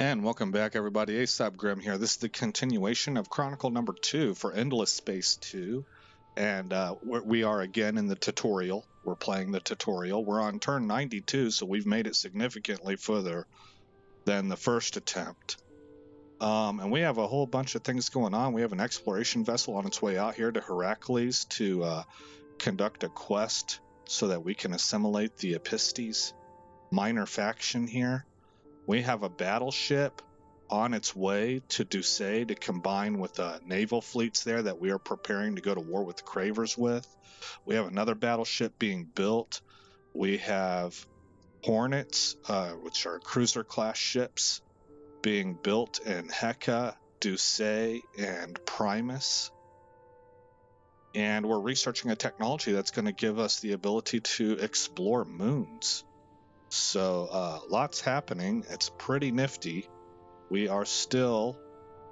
And welcome back, everybody. Aesop Grim here. This is the continuation of Chronicle number 2 for Endless Space 2. And we are again in the tutorial. We're playing the tutorial. We're on turn 92, so we've made it significantly further than the first attempt. And we have a whole bunch of things going on. We have an exploration vessel on its way out here to Heracles to conduct a quest so that we can assimilate the Epistes minor faction here. We have a battleship on its way to Ducey to combine with naval fleets there that we are preparing to go to war with the Cravers with. We have another battleship being built. We have Hornets, which are cruiser class ships, being built in Heka, Ducey, and Primus. And we're researching a technology that's going to give us the ability to explore moons. So lots happening. It's pretty nifty. We are still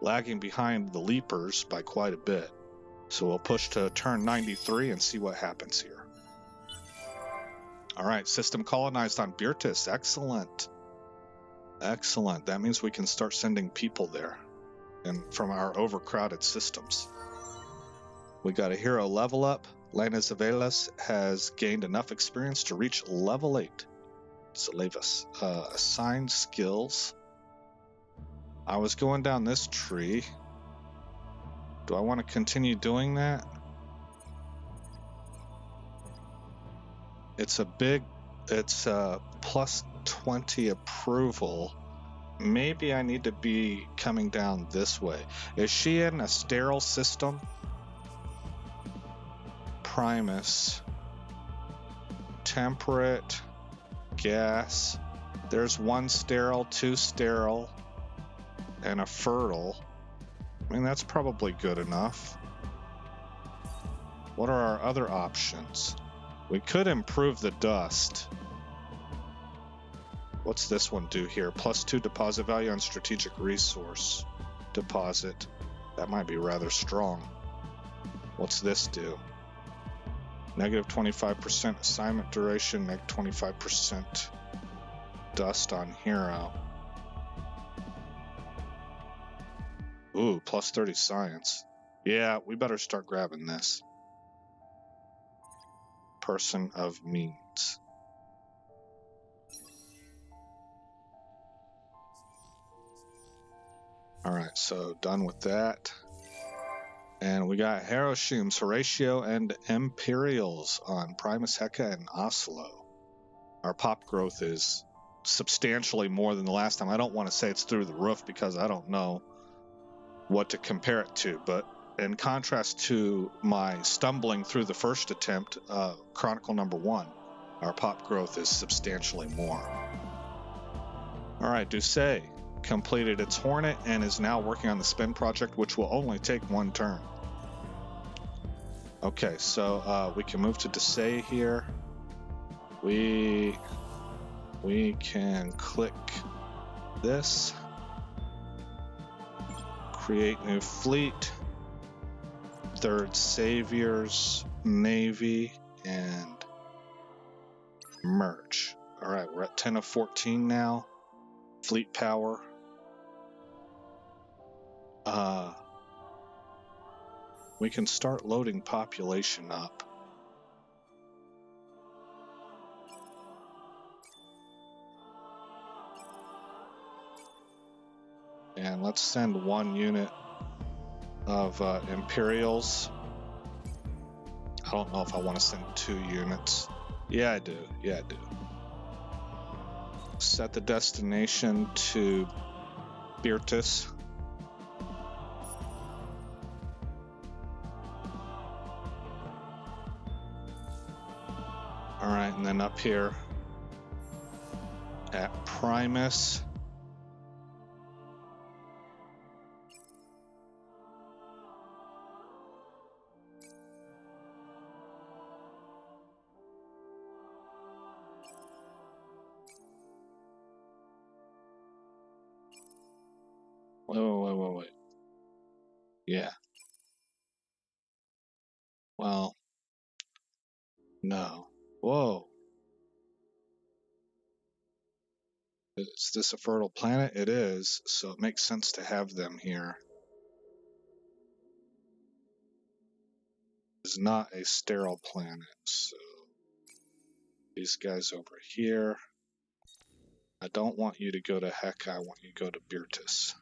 lagging behind the Leapers by quite a bit. So we'll push to turn 93 and see what happens here. All right, system colonized on Beertus. Excellent. Excellent. That means we can start sending people there and from our overcrowded systems. We got a hero level up. Lena Zavelas has gained enough experience to reach level 8. Zavelas. Assigned skills. I was going down this tree. Do I want to continue doing that? It's a plus 20 approval. Maybe I need to be coming down this way. Is she in a sterile system? Primus. Temperate. Gas. There's one sterile, two sterile, and a fertile. I mean, that's probably good enough. What are our other options? We could improve the dust. What's this one do here? Plus 2 deposit value on strategic resource deposit. That might be rather strong. What's this do? Negative 25% assignment duration, negative 25% dust on hero. Ooh, plus 30 science. Yeah, we better start grabbing this. Person of means. Alright, so done with that. And we got Hiroshims, Horatio, and Imperials on Primus, Heka, and Oslo. Our pop growth is substantially more than the last time. I don't want to say it's through the roof because I don't know what to compare it to, but in contrast to my stumbling through the first attempt, Chronicle number 1, our pop growth is substantially more. Alright, Ducey completed its Hornet and is now working on the Spin project, which will only take 1 turn. Okay, so we can move to Ducey here. We can click this. Create new fleet. Third Saviors, Navy, and merge. Alright, we're at 10 of 14 now. Fleet power. We can start loading population up. And let's send 1 unit of Imperials. I don't know if I want to send 2 units. Yeah, I do. Set the destination to Beertus. Alright, and then up here at Primus. Wait. Yeah. Well, no. Whoa. Is this a fertile planet? It is, so it makes sense to have them here. It's not a sterile planet, so these guys over here. I don't want you to go to Heka, I want you to go to Beertus.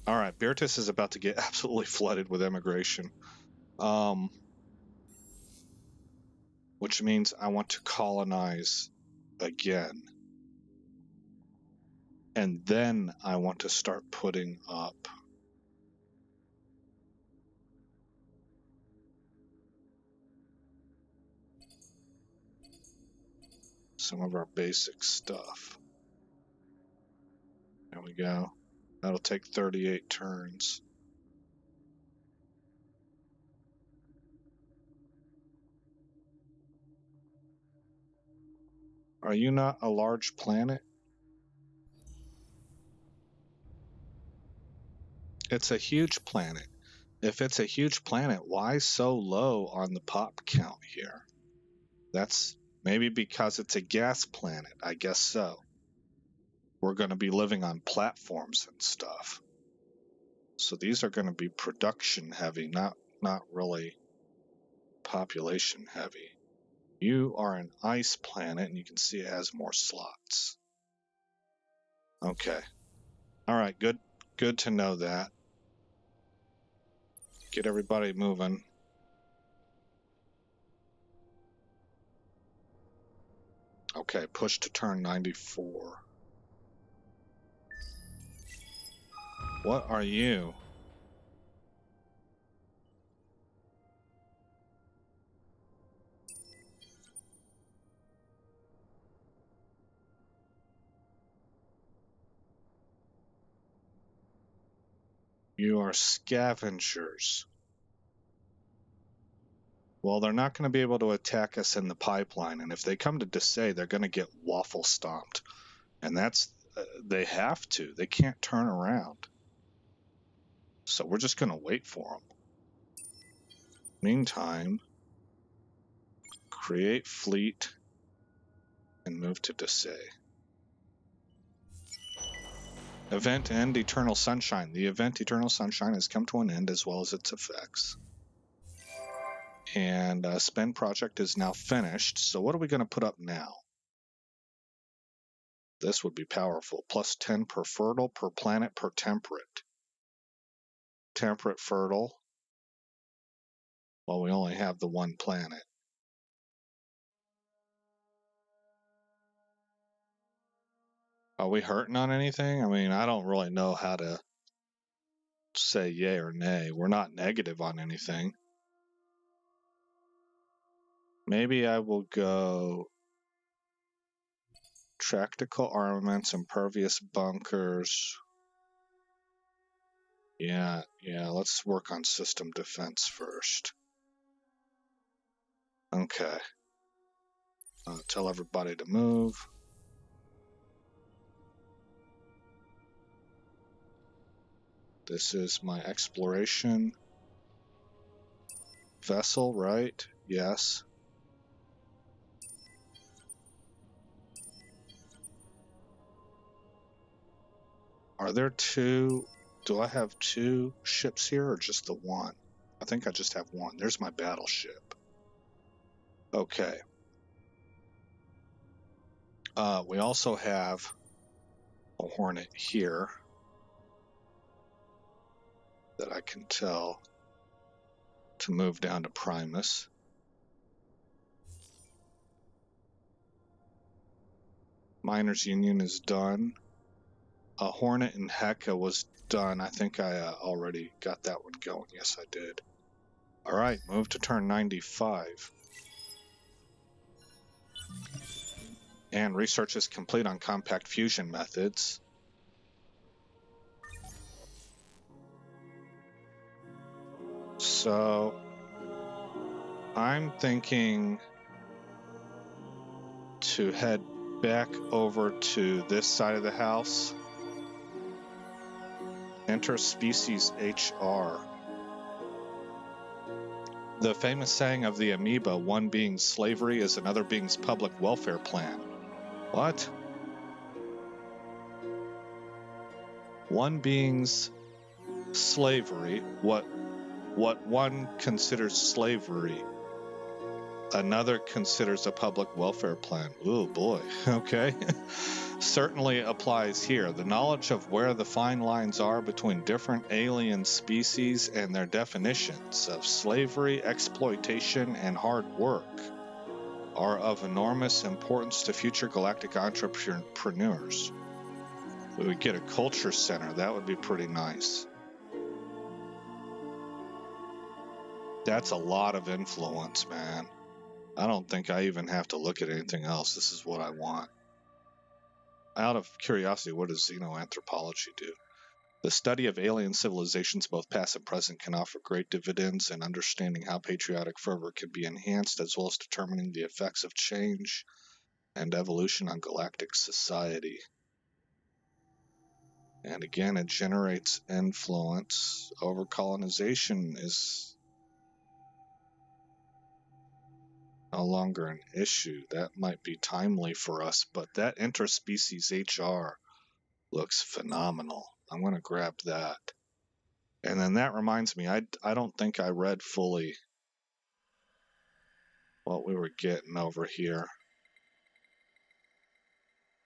Alright, Beertus is about to get absolutely flooded with immigration. Which means I want to colonize again. And then I want to start putting up some of our basic stuff. There we go. That'll take 38 turns. Are you not a large planet? It's a huge planet. If it's a huge planet, why so low on the pop count here? That's maybe because it's a gas planet. I guess so. We're going to be living on platforms and stuff. So these are going to be production heavy, not really population heavy. You are an ice planet, and you can see it has more slots. Okay. All right, good to know that. Get everybody moving. Okay, push to turn 94. What are you? You are scavengers. Well, they're not going to be able to attack us in the pipeline, and if they come to Desay, they're going to get waffle stomped. And that's, they have to. They can't turn around. So we're just going to wait for them. Meantime, create fleet and move to Desay. Event End Eternal Sunshine. The event Eternal Sunshine has come to an end, as well as its effects. And Spend Project is now finished. So what are we going to put up now? This would be powerful. Plus 10 per fertile, per planet, per temperate. Temperate fertile. Well, we only have the one planet. Are we hurting on anything? I mean, I don't really know how to say yay or nay. We're not negative on anything. Maybe I will go Tactical armaments, impervious bunkers. Yeah, let's work on system defense first. Okay. Tell everybody to move. This is my exploration vessel, right? Yes. Are there two? Do I have two ships here or just the one? I think I just have one. There's my battleship. Okay. We also have a Hornet here that I can tell to move down to Primus. Miners Union is done. Hornet and Heka was done. I think I already got that one going. Yes, I did. All right, move to turn 95. And research is complete on compact fusion methods. So I'm thinking to head back over to this side of the house. Enter species HR. The famous saying of the amoeba, one being's slavery is another being's public welfare plan. What? One being's slavery, what one considers slavery, another considers a public welfare plan. Oh boy, okay. Certainly applies here. The knowledge of where the fine lines are between different alien species and their definitions of slavery, exploitation, and hard work are of enormous importance to future galactic entrepreneurs. We would get a culture center. That would be pretty nice. That's a lot of influence, man. I don't think I even have to look at anything else. This is what I want. Out of curiosity, what does xenoanthropology do? The study of alien civilizations, both past and present, can offer great dividends in understanding how patriotic fervor can be enhanced, as well as determining the effects of change and evolution on galactic society. And again, it generates influence. Over colonization is no longer an issue. That might be timely for us, but that interspecies HR looks phenomenal. I'm going to grab that. And then that reminds me, I don't think I read fully what we were getting over here.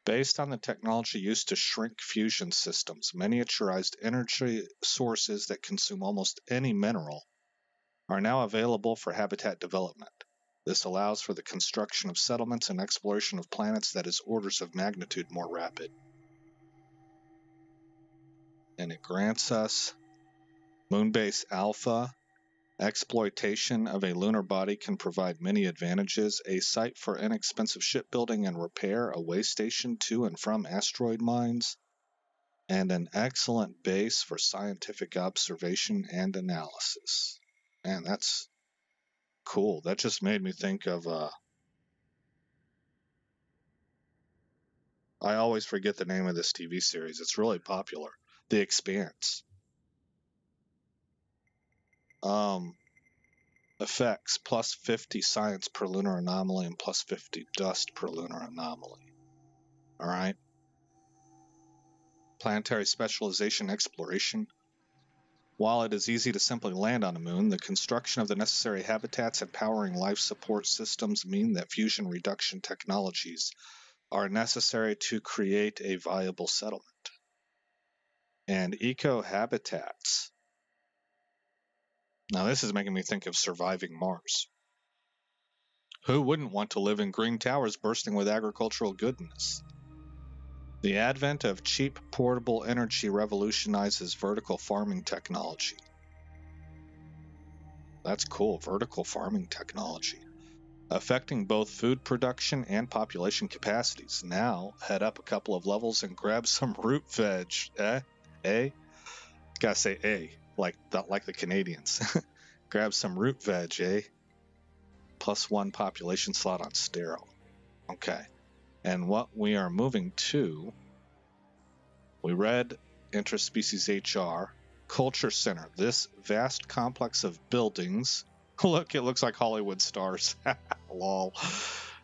Based on the technology used to shrink fusion systems, miniaturized energy sources that consume almost any mineral are now available for habitat development. This allows for the construction of settlements and exploration of planets that is orders of magnitude more rapid. And it grants us Moonbase Alpha. Exploitation of a lunar body can provide many advantages: a site for inexpensive shipbuilding and repair, a way station to and from asteroid mines, and an excellent base for scientific observation and analysis. Man, that's cool. That just made me think of, I always forget the name of this TV series. It's really popular. The Expanse. Effects, plus 50 science per lunar anomaly and plus 50 dust per lunar anomaly. All right. Planetary specialization exploration. While it is easy to simply land on a moon, the construction of the necessary habitats and powering life support systems mean that fusion reduction technologies are necessary to create a viable settlement. And eco-habitats. Now this is making me think of surviving Mars. Who wouldn't want to live in green towers bursting with agricultural goodness? The advent of cheap portable energy revolutionizes vertical farming technology. That's cool, vertical farming technology. Affecting both food production and population capacities. Now, head up a couple of levels and grab some root veg. Gotta say like the Canadians. Grab some root veg, +1 population slot on sterile. Okay. And what we are moving to, we read interspecies HR, culture center. This vast complex of buildings. Look, it looks like Hollywood stars. Lol.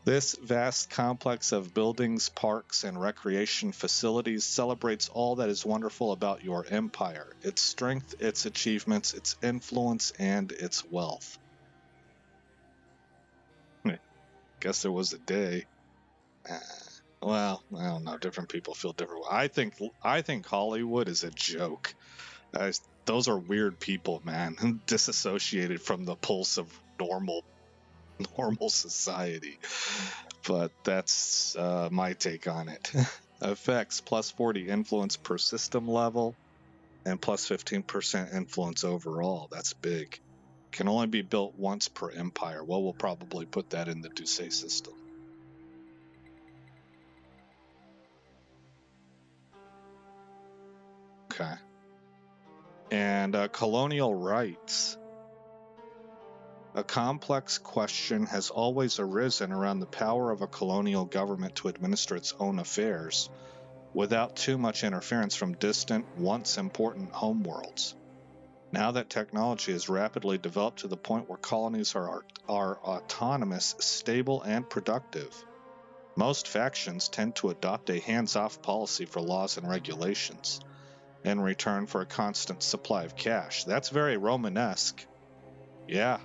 This vast complex of buildings, parks, and recreation facilities celebrates all that is wonderful about your empire, its strength, its achievements, its influence, and its wealth. Guess there was a day. Well, I don't know. Different people feel different. I think Hollywood is a joke. Those are weird people, man. Disassociated from the pulse of normal society. But that's my take on it. Effects, +40 influence per system level and +15% influence overall. That's big. Can only be built once per empire. Well, we'll probably put that in the Doucet system. Okay. And colonial rights. A complex question has always arisen around the power of a colonial government to administer its own affairs without too much interference from distant, once important homeworlds. Now that technology has rapidly developed to the point where colonies are autonomous, stable, and productive, most factions tend to adopt a hands-off policy for laws and regulations. in return for a constant supply of cash. That's very Romanesque. Yeah,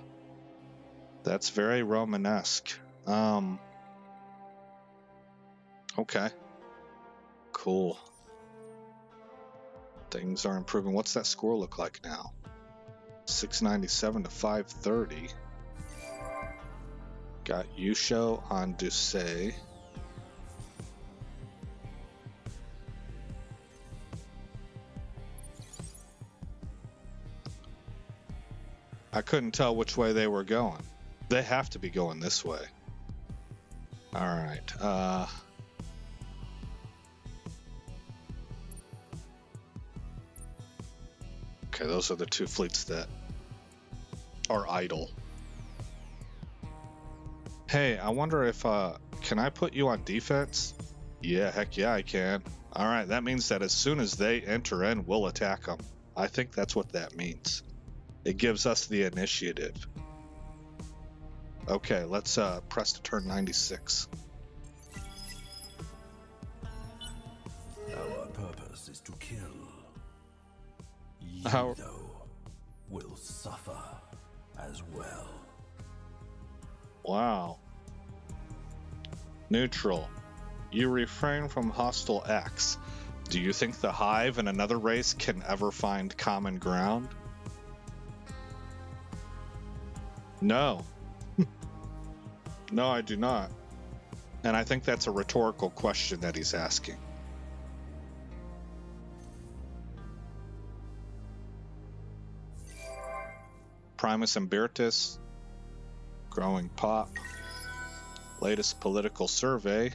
that's very Romanesque. Okay. Cool. Things are improving. What's that score look like now? 697 to 530. Got Yusho on Dusay. I couldn't tell which way they were going. They have to be going this way. All right. Okay, those are the two fleets that are idle. Hey, I wonder if, can I put you on defense? Yeah, heck yeah, I can. All right, that means that as soon as they enter in, we'll attack them. I think that's what that means. It gives us the initiative. Okay, let's press to turn 96. Our purpose is to kill. You, though, will suffer as well. Wow. Neutral. You refrain from hostile acts. Do you think the Hive and another race can ever find common ground? No. No, I do not. And I think that's a rhetorical question that he's asking. Primus Imbertus, growing pop, latest political survey.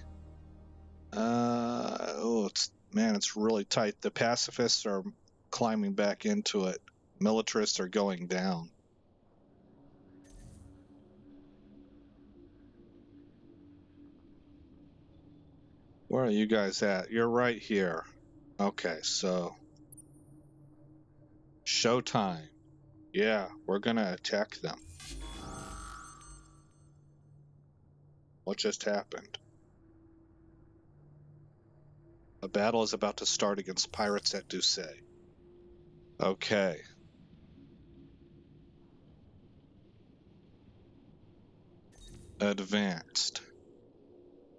It's really tight. The pacifists are climbing back into it. Militarists are going down. Where are you guys at? You're right here. Okay, so showtime. Yeah, we're gonna attack them. What just happened? A battle is about to start against pirates at Dusay. Okay. Advanced.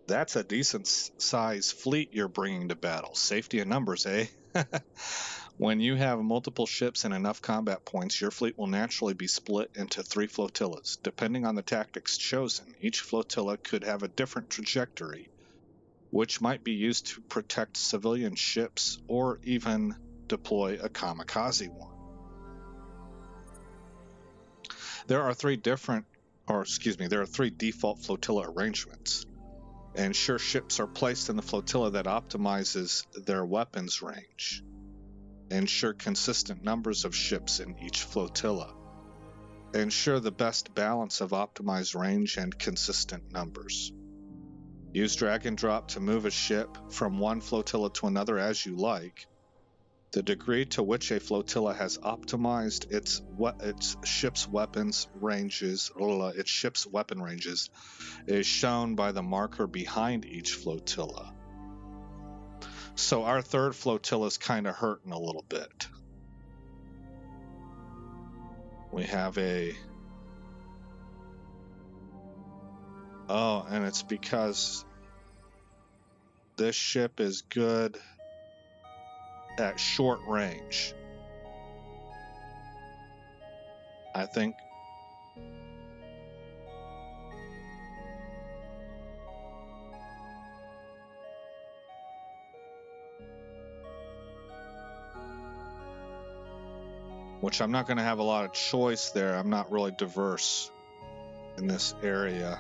That's a decent size fleet you're bringing to battle. Safety in numbers, eh? When you have multiple ships and enough combat points, your fleet will naturally be split into 3 flotillas. Depending on the tactics chosen, each flotilla could have a different trajectory, which might be used to protect civilian ships or even deploy a kamikaze one. There are 3 default flotilla arrangements. Ensure ships are placed in the flotilla that optimizes their weapons range. Ensure consistent numbers of ships in each flotilla. Ensure the best balance of optimized range and consistent numbers. Use drag and drop to move a ship from one flotilla to another as you like. The degree to which a flotilla has optimized its ship's weapon ranges is shown by the marker behind each flotilla. So our third flotilla is kind of hurting a little bit. We have and it's because this ship is good at short range. I think which I'm not going to have a lot of choice there. I'm not really diverse in this area.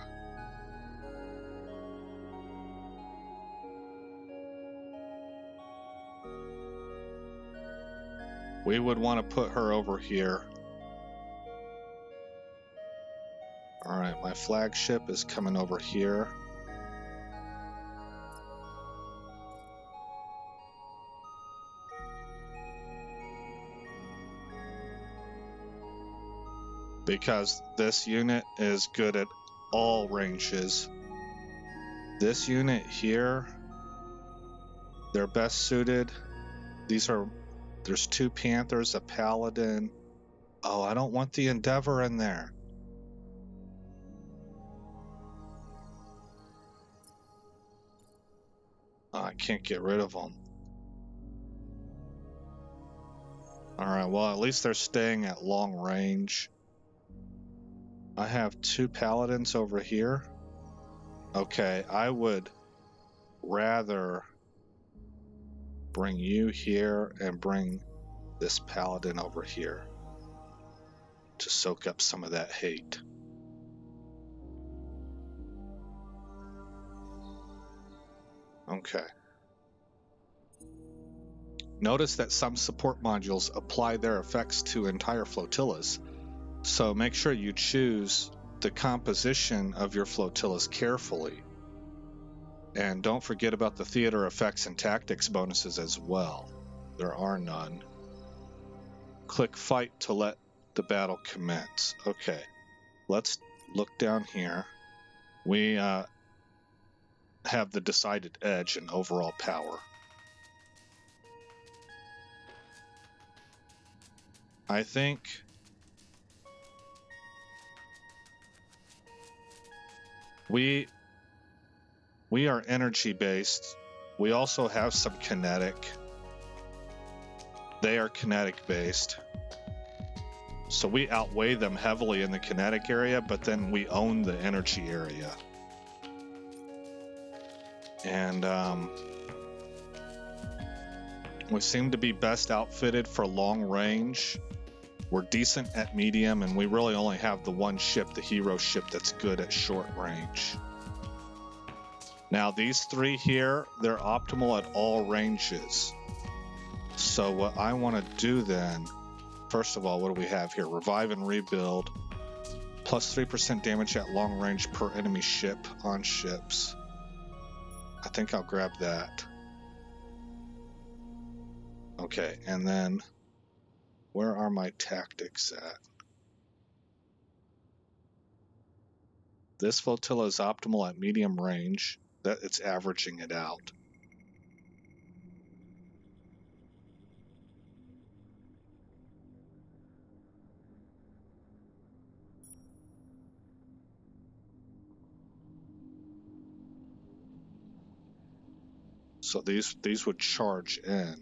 We would want to put her over here. All right, my flagship is coming over here. Because this unit is good at all ranges. This unit here, they're best suited. These are There's 2 Panthers, a Paladin. Oh, I don't want the Endeavor in there. Oh, I can't get rid of them. Alright, well, at least they're staying at long range. I have 2 Paladins over here. Okay, I would rather bring you here and bring this Paladin over here to soak up some of that hate. Okay. Notice that some support modules apply their effects to entire flotillas, so make sure you choose the composition of your flotillas carefully. And don't forget about the theater effects and tactics bonuses as well. There are none. Click fight to let the battle commence. Okay, let's look down here. We have the decided edge in overall power. I think we are energy based. We also have some kinetic. They are kinetic based. So we outweigh them heavily in the kinetic area, but then we own the energy area. And we seem to be best outfitted for long range. We're decent at medium, and we really only have the one ship, the hero ship, that's good at short range. Now these 3 here, they're optimal at all ranges. So what I want to do then, first of all, what do we have here? Revive and rebuild. Plus 3% damage at long range per enemy ship on ships. I think I'll grab that. Okay, and then where are my tactics at? This flotilla is optimal at medium range. That it's averaging it out. So these would charge in.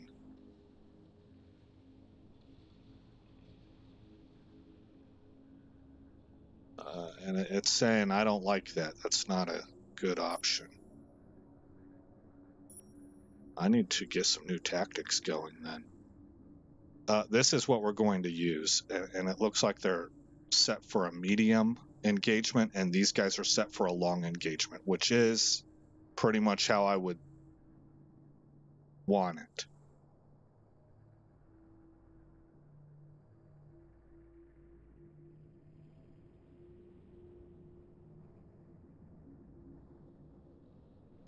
And it's saying I don't like that. That's not a good option. I need to get some new tactics going then. This is what we're going to use, and it looks like they're set for a medium engagement, and these guys are set for a long engagement, which is pretty much how I would want it.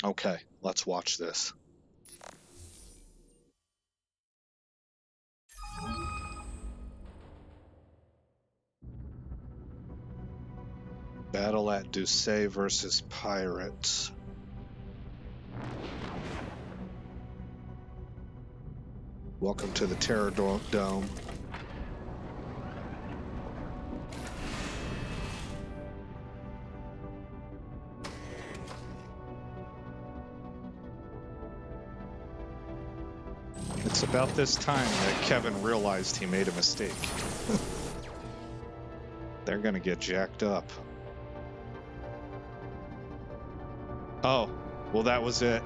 Okay, let's watch this. Battle at Doucet versus Pirates. Welcome to the Terror Dome. It's about this time that Kevin realized he made a mistake. They're gonna get jacked up. Oh, well, that was it.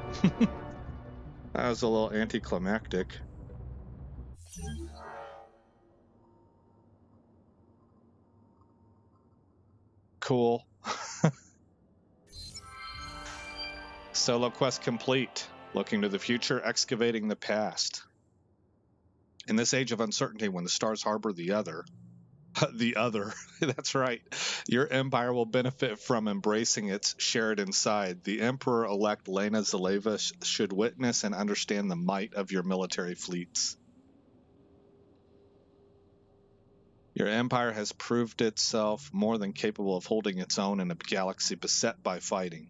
That was a little anticlimactic. Cool. Solo quest complete. Looking to the future, excavating the past. In this age of uncertainty, when the stars harbor the other, that's right, your empire will benefit from embracing its shared inside. The Emperor-elect Lena Zeleva should witness and understand the might of your military fleets. Your empire has proved itself more than capable of holding its own in a galaxy beset by fighting.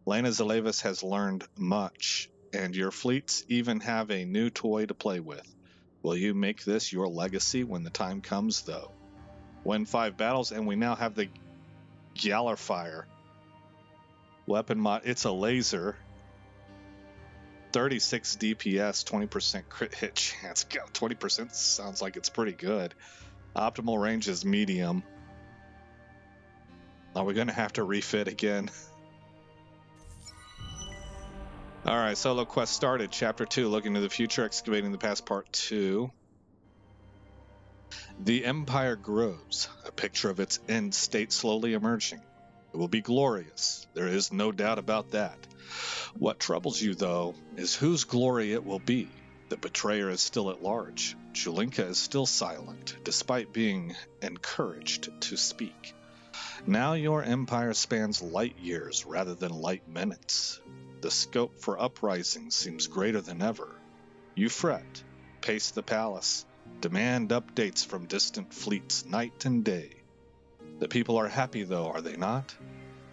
Lena Zeleva has learned much, and your fleets even have a new toy to play with. Will you make this your legacy when the time comes, though? Win 5 battles, and we now have the Gallerfire. Weapon mod, it's a laser. 36 DPS, 20% crit hit chance. 20% sounds like it's pretty good. Optimal range is medium. Are we going to have to refit again? Alright, solo quest started. Chapter 2, looking to the future, excavating the past, part 2. The Empire grows, a picture of its end state slowly emerging. It will be glorious, there is no doubt about that. What troubles you, though, is whose glory it will be. The betrayer is still at large. Julinka is still silent, despite being encouraged to speak. Now your empire spans light years rather than light minutes. The scope for uprising seems greater than ever. You fret, pace the palace, demand updates from distant fleets night and day. The people are happy, though, are they not?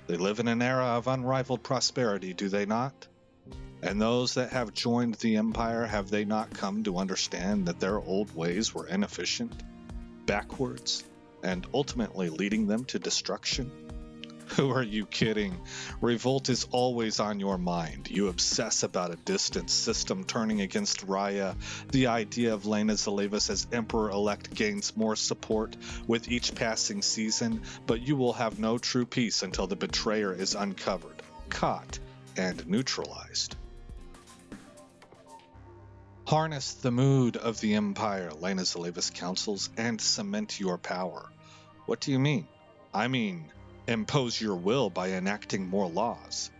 They live in an era of unrivaled prosperity, do they not? And those that have joined the Empire, have they not come to understand that their old ways were inefficient, backwards, and ultimately leading them to destruction? Who are you kidding? Revolt is always on your mind. You obsess about a distant system turning against Raya. The idea of Lena Zalevas as Emperor-elect gains more support with each passing season, but you will have no true peace until the betrayer is uncovered, caught, and neutralized. Harness the mood of the Empire, Lena Zalevas counsels, and cement your power. What do you mean? I mean, impose your will by enacting more laws.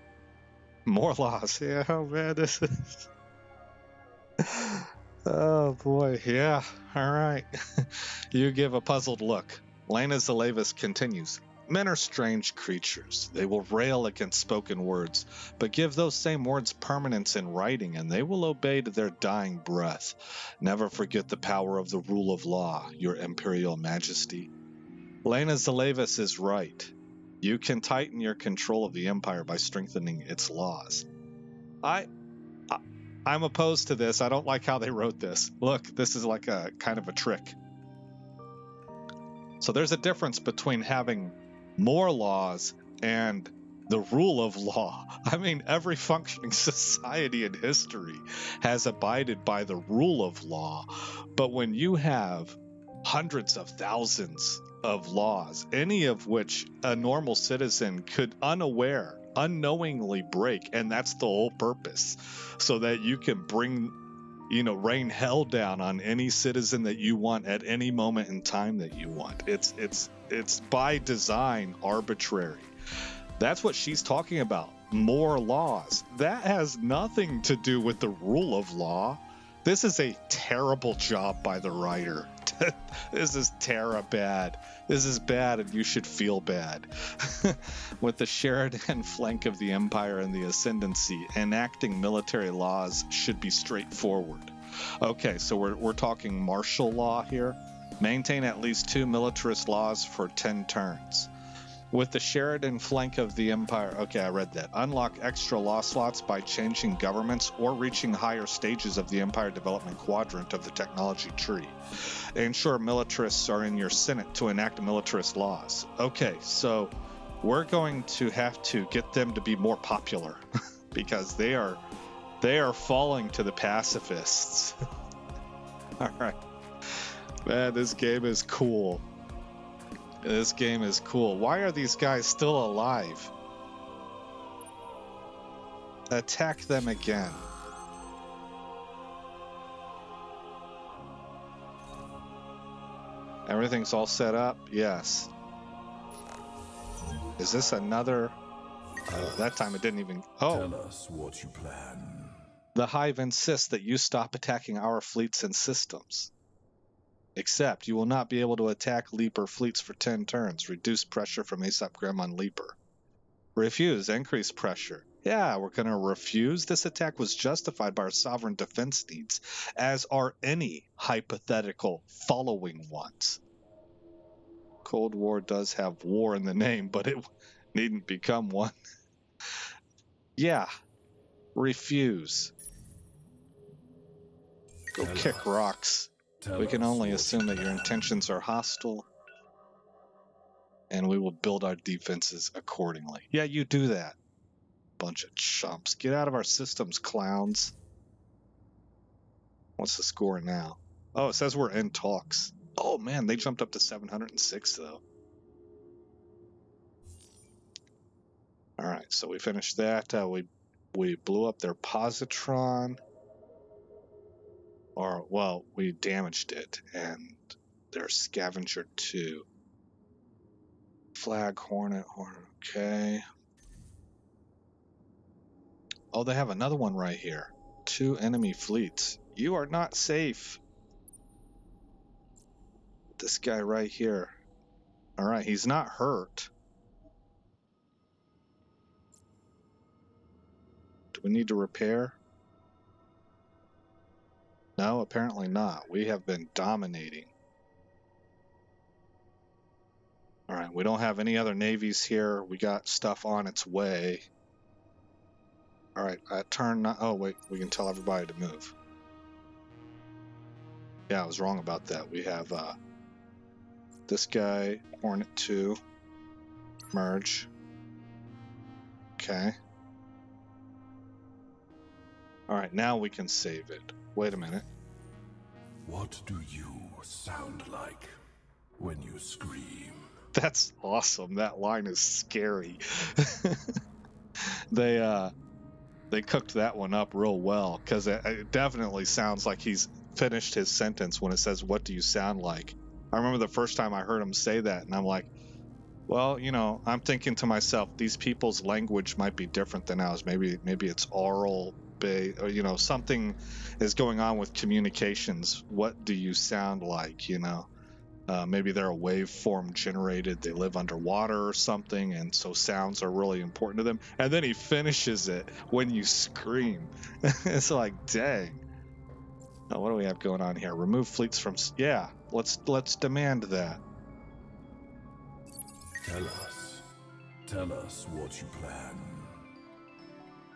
More laws, yeah, oh man, this is... Oh boy, yeah, alright. You give a puzzled look. Lena Zalevas continues. Men are strange creatures. They will rail against spoken words, but give those same words permanence in writing, and they will obey to their dying breath. Never forget the power of the rule of law, your Imperial Majesty. Lena Zalevas is right. You can tighten your control of the Empire by strengthening its laws. I'm opposed to this. I don't like how they wrote this. Look, this is like a kind of a trick. So there's a difference between having more laws and the rule of law. I mean, every functioning society in history has abided by the rule of law. But when you have hundreds of thousands of laws, any of which a normal citizen could unknowingly break, and that's the whole purpose, so that you can rain hell down on any citizen that you want at any moment in time that you want. It's by design arbitrary. That's what she's talking about. More laws. That has nothing to do with the rule of law. This is a terrible job by the writer. This is bad. This is bad, and you should feel bad. With the Sheridan flank of the Empire and the Ascendancy, enacting military laws should be straightforward. Okay, so we're talking martial law here. Maintain at least 2 militarist laws for 10 turns. With the Sheridan flank of the Empire, okay, I read that. Unlock extra law slots by changing governments or reaching higher stages of the Empire development quadrant of the technology tree. Ensure militarists are in your Senate to enact militarist laws. Okay, so we're going to have to get them to be more popular because they are falling to the pacifists. All right. Man, this game is cool. This game is cool. Why are these guys still alive? Attack them again. Everything's all set up? Yes. Is this another... that time it didn't even... Oh. Tell us what you plan. The Hive insists that you stop attacking our fleets and systems. Except you will not be able to attack Leaper fleets for 10 turns. Reduce pressure from Aesop Grim on Leaper. Refuse. Increase pressure. Yeah, we're going to refuse. This attack was justified by our sovereign defense needs, as are any hypothetical following ones. Cold War does have war in the name, but it needn't become one. Yeah. Refuse. Go kick rocks. We can only assume that your intentions are hostile, and we will build our defenses accordingly. Yeah, you do that. Bunch of chumps. Get out of our systems, clowns. What's the score now? Oh, it says we're in talks. Oh, man, they jumped up to 706, though. All right, so we finished that. We blew up their positron. Or, well, we damaged it. And their scavenger 2. Flag, Hornet, okay. Oh, they have another one right here. 2 enemy fleets. You are not safe. This guy right here. All right, he's not hurt. Do we need to repair? No, apparently not. We have been dominating. All right, we don't have any other navies here. We got stuff on its way. All right, oh, wait, we can tell everybody to move. Yeah, I was wrong about that. We have this guy, Hornet 2, merge. Okay. All right, now we can save it. Wait a minute. What do you sound like when you scream? That's awesome. That line is scary. They cooked that one up real well, because it definitely sounds like he's finished his sentence when it says, "What do you sound like?" I remember the first time I heard him say that, and I'm like, well, I'm thinking to myself, these people's language might be different than ours. Maybe it's oral, or something is going on with communications. What do you sound like? Maybe they're a waveform generated. They live underwater or something, and so sounds are really important to them. And then he finishes it when you scream. It's like, dang. Now, what do we have going on here? Remove fleets from... Yeah, let's demand that. Tell us what you plan.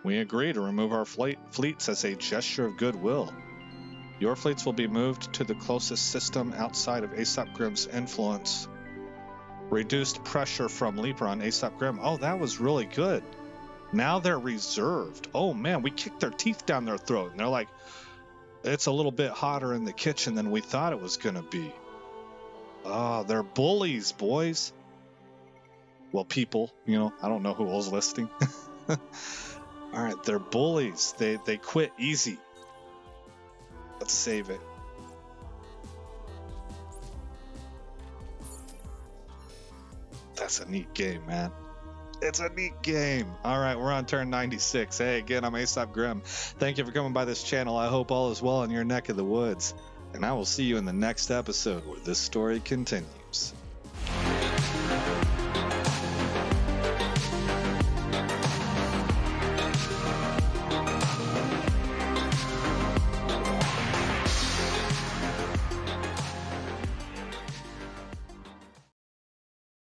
We agree to remove our fleets as a gesture of goodwill. Your fleets will be moved to the closest system outside of Aesop Grimm's influence. Reduced pressure from Libra on Aesop Grimm. Oh, that was really good. Now they're reserved. Oh, man, we kicked their teeth down their throat. And they're like, it's a little bit hotter in the kitchen than we thought it was going to be. Oh, they're bullies, boys. Well, people, I don't know who was listening. All right, they're bullies. They quit easy. Let's save it. That's a neat game, man. It's a neat game. All right, we're on turn 96. Hey, again, I'm Aesop Grimm. Thank you for coming by this channel. I hope all is well in your neck of the woods. And I will see you in the next episode where this story continues.